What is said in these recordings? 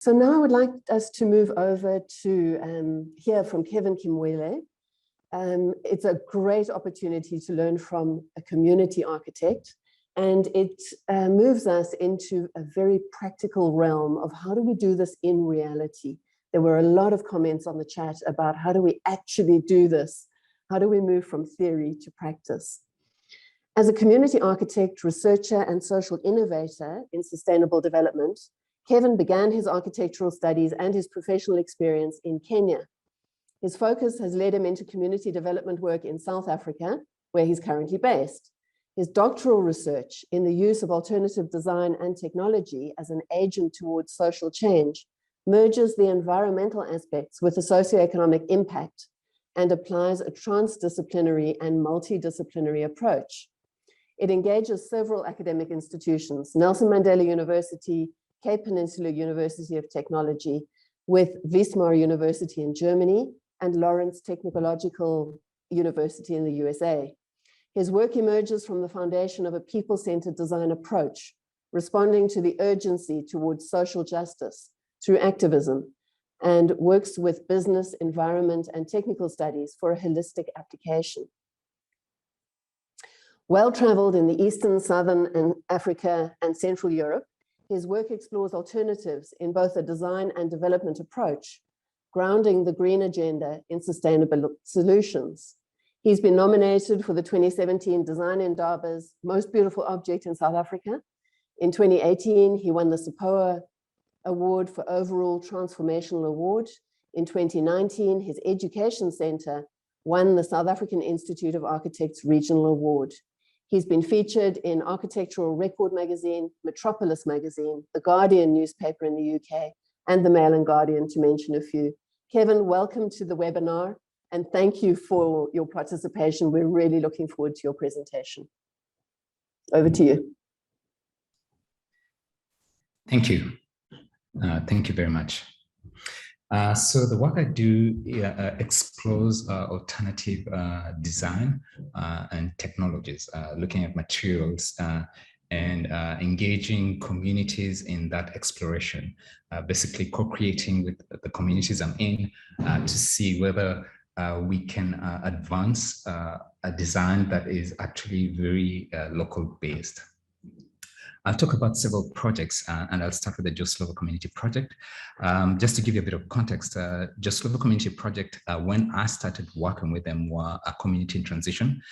So now I would like us to move over to hear from Kevin Kimwelle. It's a great opportunity to learn from a community architect, and it moves us into a very practical realm of how do we do this in reality. There were a lot of comments on the chat about how do we actually do this? How do we move from theory to practice? As a community architect, researcher, and social innovator in sustainable development, Kevin began his architectural studies and his professional experience in Kenya. His focus has led him into community development work in South Africa, where he's currently based. His doctoral research in the use of alternative design and technology as an agent towards social change merges the environmental aspects with the socioeconomic impact and applies a transdisciplinary and multidisciplinary approach. It engages several academic institutions, Nelson Mandela University, Cape Peninsula University of Technology, with Wismar University in Germany, and Lawrence Technological University in the USA. His work emerges from the foundation of a people-centered design approach, responding to the urgency towards social justice through activism, and works with business, environment, and technical studies for a holistic application. Well-traveled in the Eastern, Southern, and Africa and Central Europe, his work explores alternatives in both a design and development approach, grounding the green agenda in sustainable solutions. He's been nominated for the 2017 Design Indaba's Most Beautiful Object in South Africa. In 2018, he won the SAPOA Award for Overall Transformational Award. In 2019, his Education Center won the South African Institute of Architects Regional Award. He's been featured in Architectural Record magazine, Metropolis magazine, The Guardian newspaper in the UK, and the Mail and Guardian, to mention a few. Kevin, welcome to the webinar, and thank you for your participation. We're really looking forward to your presentation. Over to you. Thank you. Thank you very much. So the work I do explores alternative design and technologies, looking at materials and engaging communities in that exploration, basically co-creating with the communities I'm in to see whether we can advance a design that is actually very local based. I'll talk about several projects, and I'll start with the Joe Slovo Community Project. Just to give you a bit of context, Joe Slovo Community Project, when I started working with them, were a community in transition,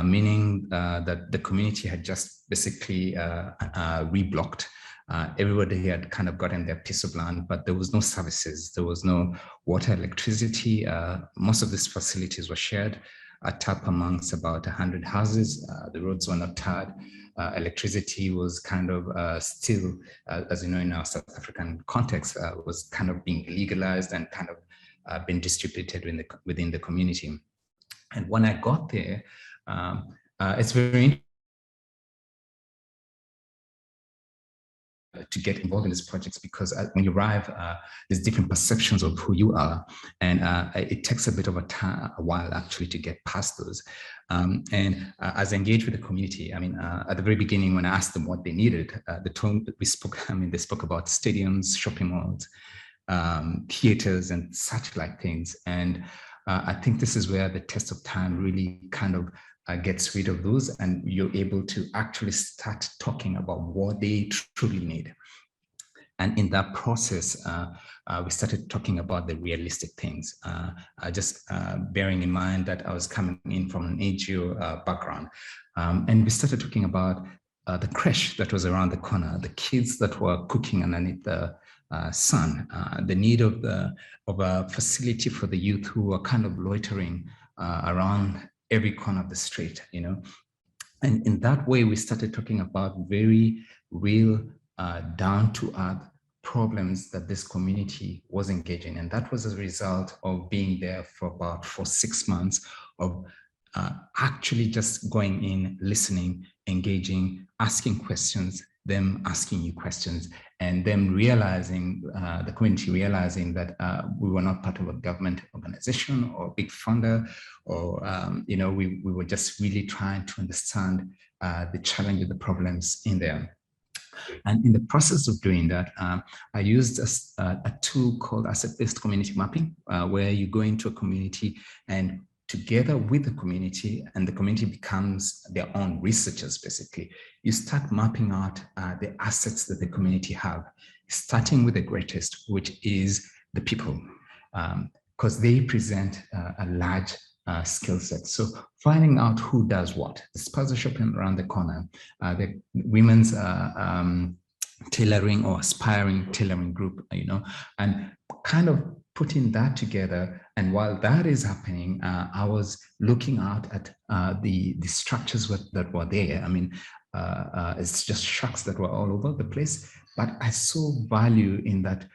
meaning that the community had just basically reblocked. Everybody had kind of gotten their piece of land, but there was no services. There was no water, electricity. Most of these facilities were shared, a tap amongst about 100 houses. The roads were not tarred. Electricity was kind of still, as you know, in our South African context, was kind of being legalized and kind of been distributed within the community. And when I got there, it's very interesting to get involved in these projects, because when you arrive, there's different perceptions of who you are, and it takes a bit of a while actually to get past those. As I engaged with the community, I mean, at the very beginning, when I asked them what they needed, they spoke about stadiums, shopping malls, theaters, and such like things. And I think this is where the test of time really kind of gets rid of those, and you're able to actually start talking about what they truly need. And in that process, we started talking about the realistic things, just bearing in mind that I was coming in from an NGO background. And we started talking about the creche that was around the corner, the kids that were cooking underneath the sun, the need of a facility for the youth who were kind of loitering around every corner of the street, you know. And in that way, we started talking about very real, down-to-earth problems that this community was engaging. And that was a result of being there for 6 months of actually just going in, listening, engaging, asking questions, them asking you questions, and them realizing, the community realizing that we were not part of a government organization or a big funder, or, you know, we were just really trying to understand the challenge of the problems in there. And in the process of doing that, I used a tool called asset-based community mapping, where you go into a community and together with the community, and the community becomes their own researchers, basically. You start mapping out the assets that the community have, starting with the greatest, which is the people, because they present a large skill set. So finding out who does what. The spaza shopping around the corner, the women's tailoring or aspiring tailoring group, and kind of putting that together. And while that is happening, I was looking out at the structures that were there. I mean, it's just shacks that were all over the place, but I saw value in that.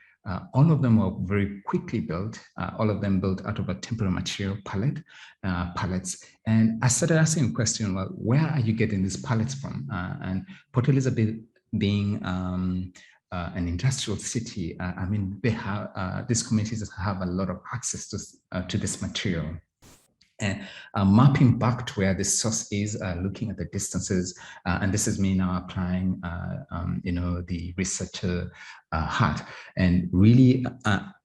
All of them were very quickly built, all of them built out of a temporary material pallets. And I started asking a question, well, where are you getting these pallets from? And Port Elizabeth being an industrial city, I mean, they have, these communities have a lot of access to this material. And mapping back to where the source is, looking at the distances, and this is me now applying, the researcher hat, and really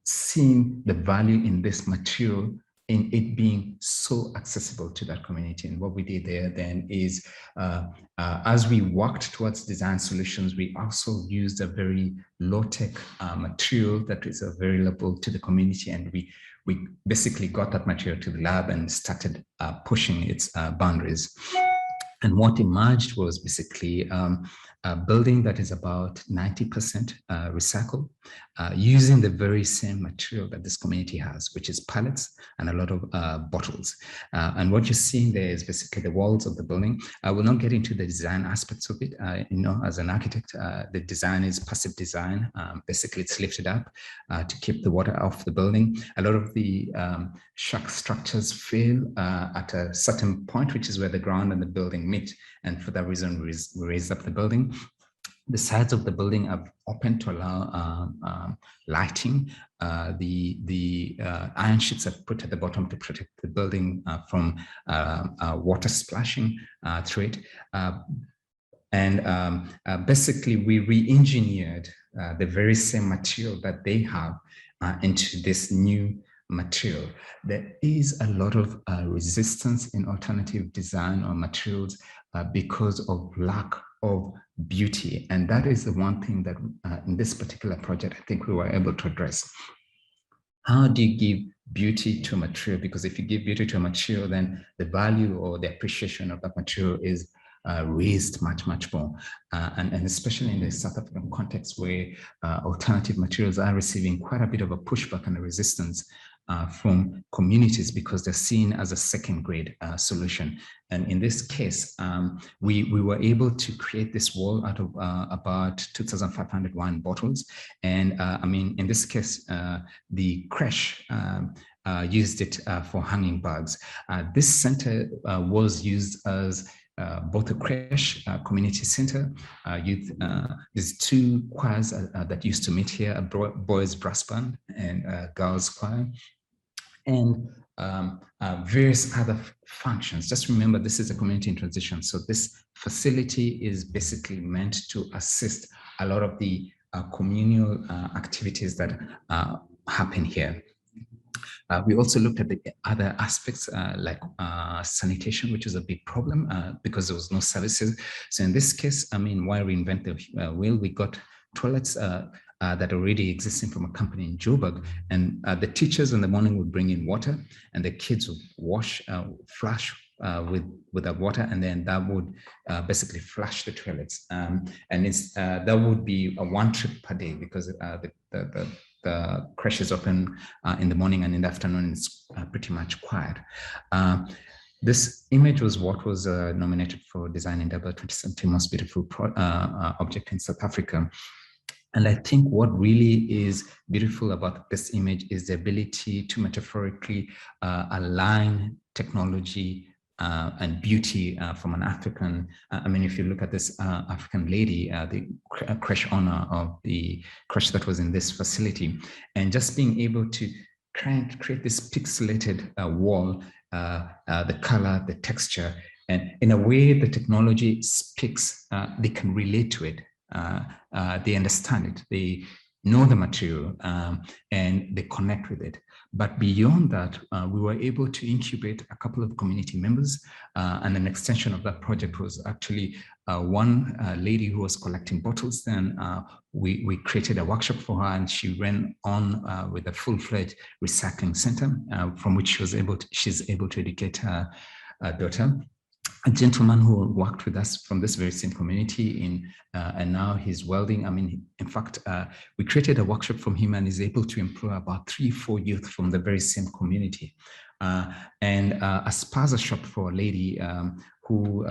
seeing the value in this material, in it being so accessible to that community. And what we did there then is, as we worked towards design solutions, we also used a very low-tech material that is available to the community, and we basically got that material to the lab and started pushing its boundaries. And what emerged was basically a building that is about 90% recycled, using the very same material that this community has, which is pallets and a lot of bottles. And what you're seeing there is basically the walls of the building. I will not get into the design aspects of it. As an architect, the design is passive design. Basically, it's lifted up to keep the water off the building. A lot of the shack structures fail at a certain point, which is where the ground and the building meet. And for that reason, we raised up the building. The sides of the building are open to allow lighting. The iron sheets are put at the bottom to protect the building from water splashing through it. Basically, we re-engineered the very same material that they have into this new material. There is a lot of resistance in alternative design or materials because of lack of beauty. And that is the one thing that in this particular project, I think we were able to address. How do you give beauty to a material? Because if you give beauty to a material, then the value or the appreciation of that material is raised much more. And especially in the South African context where alternative materials are receiving quite a bit of a pushback and a resistance from communities because they're seen as a second grade solution. And in this case, we were able to create this wall out of about 2,500 wine bottles. And I mean, in this case, the creche used it for hanging bags. This center was used as both a creche, community center, youth. There's two choirs that used to meet here: a boys brass band and a girls choir, and various other functions. Just remember, this is a community in transition, so this facility is basically meant to assist a lot of the communal activities that happen here. We also looked at the other aspects like sanitation, which is a big problem because there was no services. So in this case, I mean, why reinvent the wheel? We got toilets that already existing from a company in Joburg, and the teachers in the morning would bring in water, and the kids would wash, flush with that water, and then that would basically flush the toilets. And it's that would be a one trip per day because the creche is open in the morning, and in the afternoon it's pretty much quiet. This image was what was nominated for Design Endeavor 2017 Most Beautiful Object in South Africa. And I think what really is beautiful about this image is the ability to metaphorically align technology and beauty from an African. I mean, if you look at this African lady, the creche owner of the creche that was in this facility, and just being able to create this pixelated wall, the color, the texture, and in a way the technology speaks, they can relate to it. they understand it, they know the material, and they connect with it. But beyond that, we were able to incubate a couple of community members, and an extension of that project was actually one lady who was collecting bottles. Then we created a workshop for her, and she ran on with a full-fledged recycling center, from which she's able to educate her daughter. A gentleman who worked with us from this very same community and now he's welding. I mean, in fact, we created a workshop from him, and is able to employ about 3-4 youth from the very same community. And a spaza shop for a lady who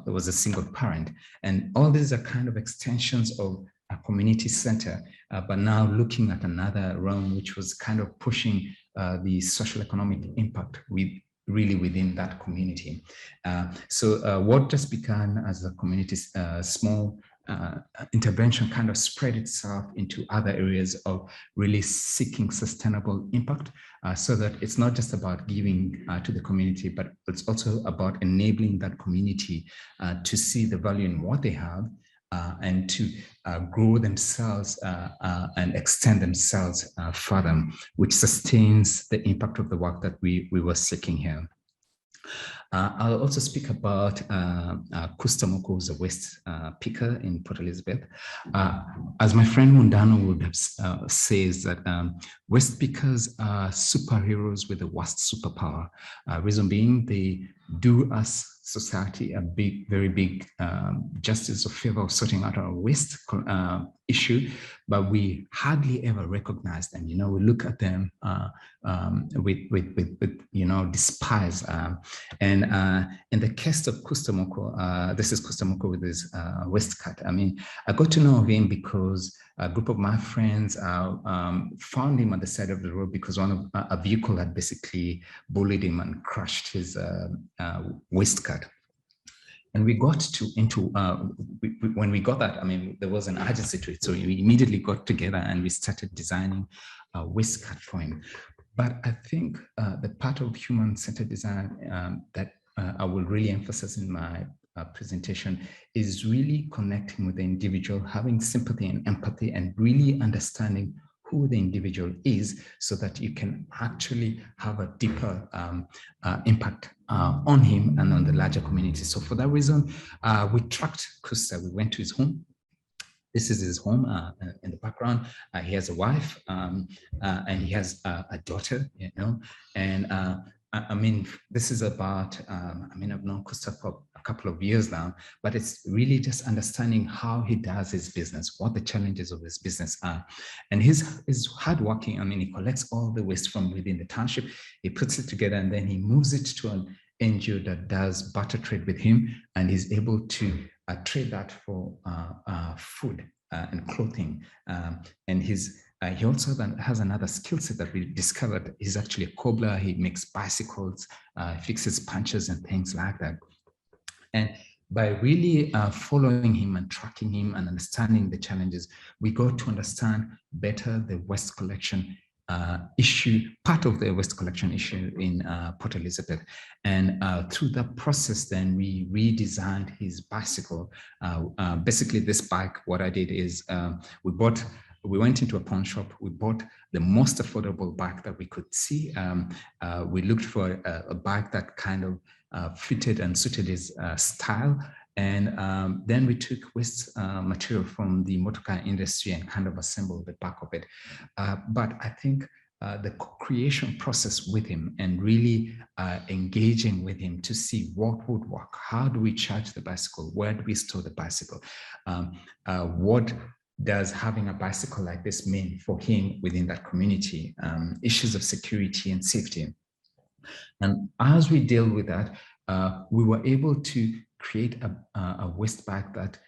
was a single parent. And all these are kind of extensions of a community center, but now looking at another realm, which was kind of pushing the social economic impact really within that community. So what just began as a community small intervention kind of spread itself into other areas of really seeking sustainable impact, so that it's not just about giving to the community, but it's also about enabling that community to see the value in what they have, and to grow themselves and extend themselves further, which sustains the impact of the work that we were seeking here. I'll also speak about Kustamoko, who's a waste picker in Port Elizabeth. As my friend Mundano would have says that waste pickers are superheroes with the worst superpower. Reason being, they do us society a very big justice or favor of sorting out our waste issue, but we hardly ever recognize them. You know, we look at them with despise. And in the case of Kustamoko, this is Kustamoko with his waste cut. I mean, I got to know him because a group of my friends found him on the side of the road because a vehicle had basically bullied him and crushed his waste cut. And we got when we got that, I mean, there was an urgency to it. So we immediately got together and we started designing a waste cut for him. But I think the part of human-centered design that I will really emphasize in my presentation is really connecting with the individual, having sympathy and empathy, and really understanding who the individual is, so that you can actually have a deeper impact on him and on the larger community. So for that reason, we tracked Kusta. We went to his home. This is his home in the background. He has a wife and he has a daughter, you know, and I mean, this is about, I mean, I've known Kusta for a couple of years now, but it's really just understanding how he does his business, what the challenges of his business are. And he's hardworking. I mean, he collects all the waste from within the township, he puts it together, and then he moves it to an NGO that does barter trade with him, and he's able to trade that for food and clothing. And he also then has another skill set that we discovered. He's actually a cobbler. He makes bicycles, fixes punches and things like that. And by really following him and tracking him and understanding the challenges, we got to understand better the waste collection issue, part of the waste collection issue in Port Elizabeth. And through that process, then we redesigned his bicycle. Basically, this bike, what I did is we went into a pawn shop, we bought the most affordable bike that we could see. We looked for a bike that kind of fitted and suited his style. And then we took waste material from the motorcar industry and kind of assembled the back of it. But I think the co-creation process with him and really engaging with him to see what would work. How do we charge the bicycle? Where do we store the bicycle? What does having a bicycle like this mean for him within that community? Issues of security and safety. And as we deal with that, we were able to create a waste bag that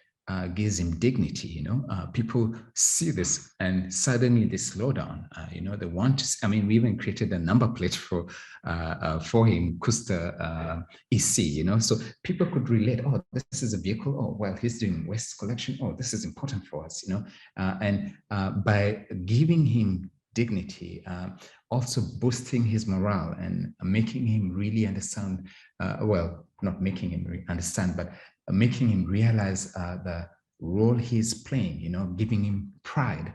gives him dignity. You know, people see this and suddenly they slow down. You know, they want to. I mean, we even created a number plate for him, Kusta EC. You know, so people could relate. Oh, this is a vehicle. Oh, well, he's doing waste collection. Oh, this is important for us. You know, and by giving him dignity, also boosting his morale and making him really understand. Well, not making him understand, but making him realize the role he's playing, you know, giving him pride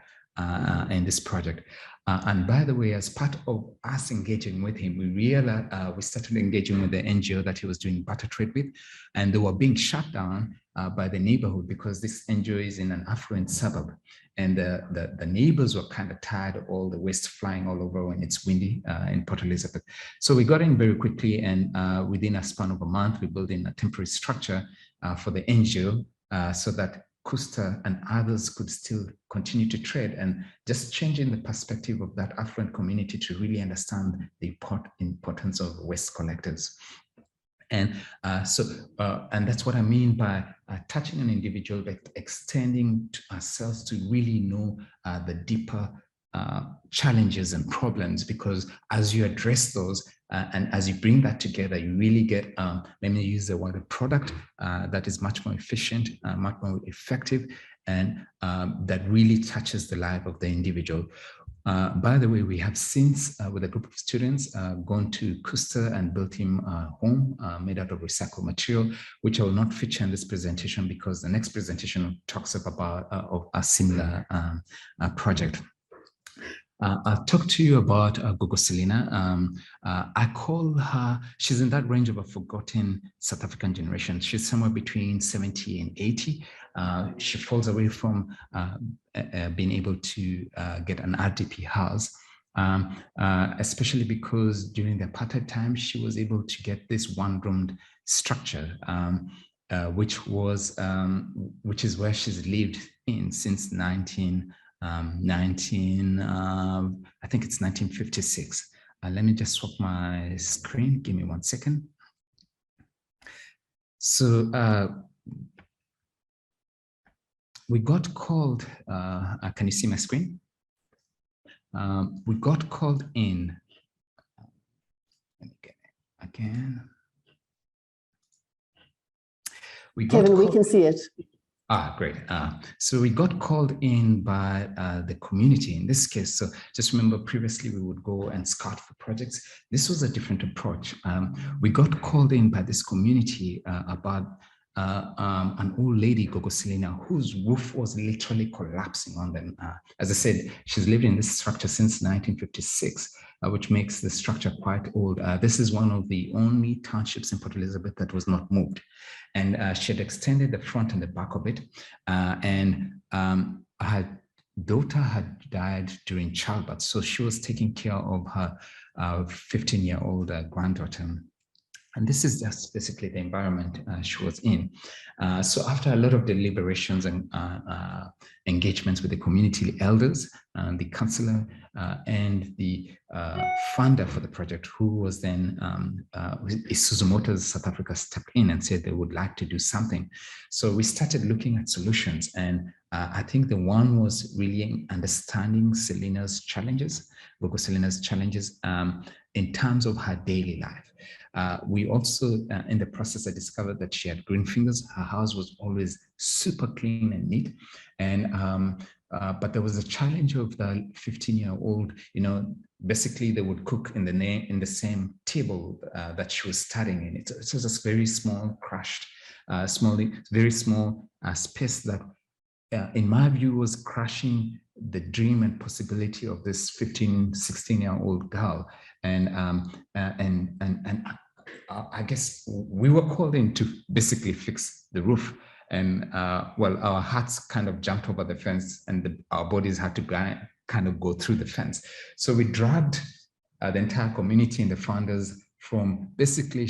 in this project. And by the way, as part of us engaging with him, we realized we started engaging with the NGO that he was doing barter trade with, and they were being shut down by the neighborhood because this NGO is in an affluent suburb. And the neighbors were kind of tired of all the waste flying all over when it's windy in Port Elizabeth. So we got in very quickly, and within a span of a month, we built in a temporary structure for the NGO so that Kusta and others could still continue to trade, and just changing the perspective of that affluent community to really understand the importance of waste collectors. And and that's what I mean by touching an individual, but extending to ourselves to really know the deeper challenges and problems, because as you address those and as you bring that together, you really get, let me use the word, a product that is much more efficient, much more effective, and that really touches the life of the individual. By the way, we have since, with a group of students, gone to Kusta and built him a home made out of recycled material, which I will not feature in this presentation because the next presentation talks about a similar project. I'll talk to you about Gogo Selina. I call her, she's in that range of a forgotten South African generation. She's somewhere between 70 and 80. She falls away from being able to get an RDP house, especially because during the apartheid time, she was able to get this one-roomed structure, which is where she's lived in since I think it's 1956. Let me just swap my screen. Give me 1 second. So we got called, can you see my screen? We got called in, let me get it again. Kevin, we can see it. Great. So we got called in by the community in this case. So just remember, previously we would go and scout for projects. This was a different approach. We got called in by this community about an old lady, Gogo Selina, whose roof was literally collapsing on them. As I said, she's lived in this structure since 1956, which makes the structure quite old. This is one of the only townships in Port Elizabeth that was not moved. And she had extended the front and the back of it. Her daughter had died during childbirth. So she was taking care of her 15-year-old granddaughter. And this is just basically the environment she was in. So after a lot of deliberations and engagements with the community elders, the councillor, and the funder for the project, who was then Isuzu Motors South Africa, stepped in and said they would like to do something. So we started looking at solutions, and I think the one was really understanding Selina's challenges, Gogo Selina's challenges in terms of her daily life. We also, in the process, I discovered that she had green fingers. Her house was always super clean and neat. And but there was a challenge of the 15-year-old, you know, basically they would cook in the same table that she was studying in. It was just very small, crushed, very small space that, in my view, was crushing the dream and possibility of this 15, 16-year-old girl. And I guess we were called in to basically fix the roof. And well, our hearts kind of jumped over the fence, and our bodies had to kind of go through the fence. So we dragged the entire community and the founders from basically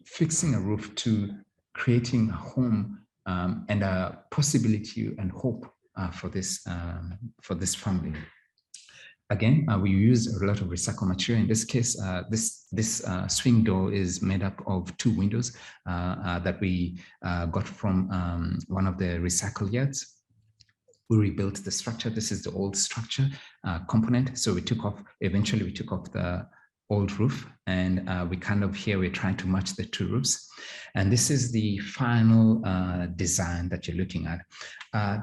fixing a roof to creating a home and a possibility and hope for this family. Again, we use a lot of recycled material. In this case, this swing door is made up of 2 windows that we got from one of the recycle yards. We rebuilt the structure. This is the old structure component. So eventually we took off the old roof, and we kind of, here we're trying to match the 2 roofs. And this is the final design that you're looking at.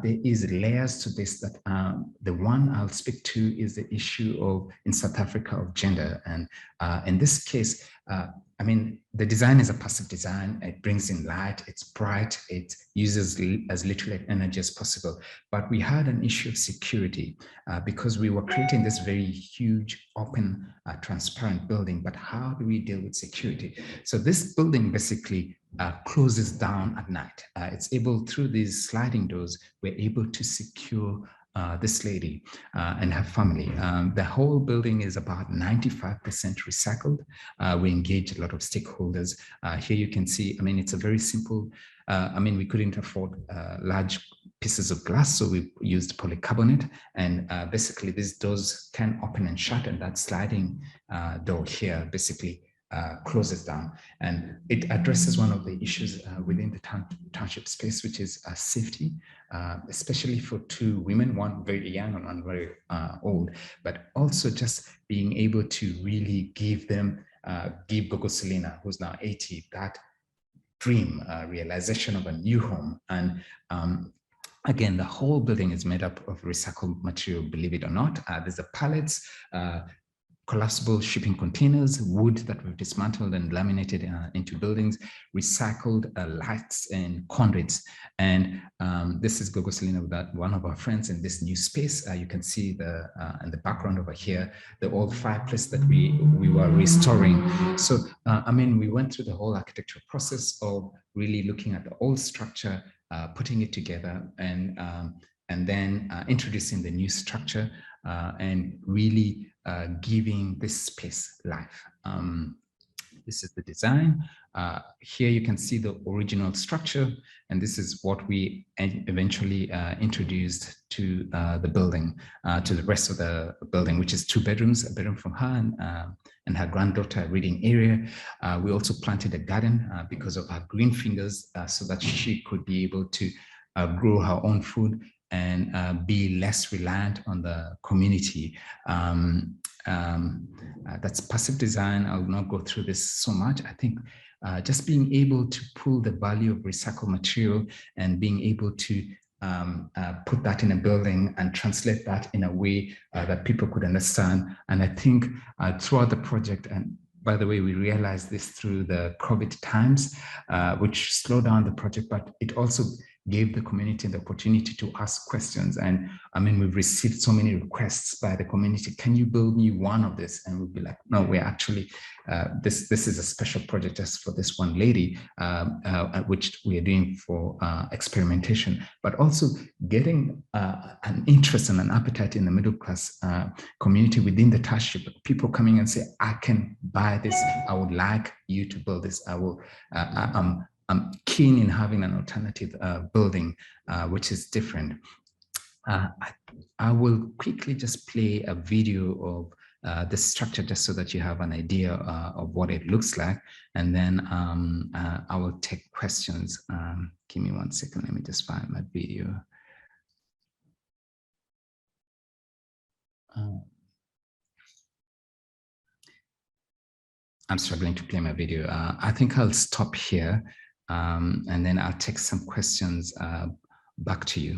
There is layers to this that the one I'll speak to is the issue of, in South Africa, of gender. And in this case, I mean, the design is a passive design. It brings in light, it's bright, it uses as little energy as possible. But we had an issue of security because we were creating this very huge, open, transparent building. But how do we deal with security? So this building basically closes down at night. It's able, through these sliding doors, we're able to secure this lady and her family. The whole building is about 95% recycled. We engage a lot of stakeholders. Here you can see, I mean, it's a very simple, I mean, we couldn't afford large pieces of glass, so we used polycarbonate, and basically these doors can open and shut, and that sliding door here basically closes down, and it addresses one of the issues within the township space, which is safety, especially for two women, one very young and one very old, but also just being able to really give them, give Gogo Selina, who's now 80, that dream, realization of a new home. And again, the whole building is made up of recycled material, believe it or not. There's the pallets, collapsible shipping containers, wood that we've dismantled and laminated into buildings, recycled lights and conduits. And this is Gogo Selina with one of our friends in this new space. You can see the in the background over here, the old fireplace that we were restoring. So, I mean, we went through the whole architectural process of really looking at the old structure, putting it together, and then introducing the new structure and really giving this space life. This is the design. Here you can see the original structure, and this is what we eventually introduced to the building, to the rest of the building, which is 2 bedrooms, a bedroom from her and her granddaughter, reading area. We also planted a garden because of her green fingers, so that she could be able to grow her own food and be less reliant on the community. That's passive design. I will not go through this so much. I think just being able to pull the value of recycled material and being able to put that in a building and translate that in a way that people could understand. And I think throughout the project, and by the way, we realized this through the COVID times, which slowed down the project, but it also gave the community the opportunity to ask questions. And I mean, we've received so many requests by the community. Can you build me one of this? And we'd be like, no, we're actually, this is a special project just for this one lady, which we are doing for experimentation, but also getting an interest and an appetite in the middle class community within the township. People coming and say, I can buy this. I would like you to build this. I will, I'm keen in having an alternative building, which is different. I will quickly just play a video of the structure just so that you have an idea of what it looks like. And then I will take questions. Give me 1 second. Let me just find my video. I'm struggling to play my video. I think I'll stop here. And then I'll take some questions back to you.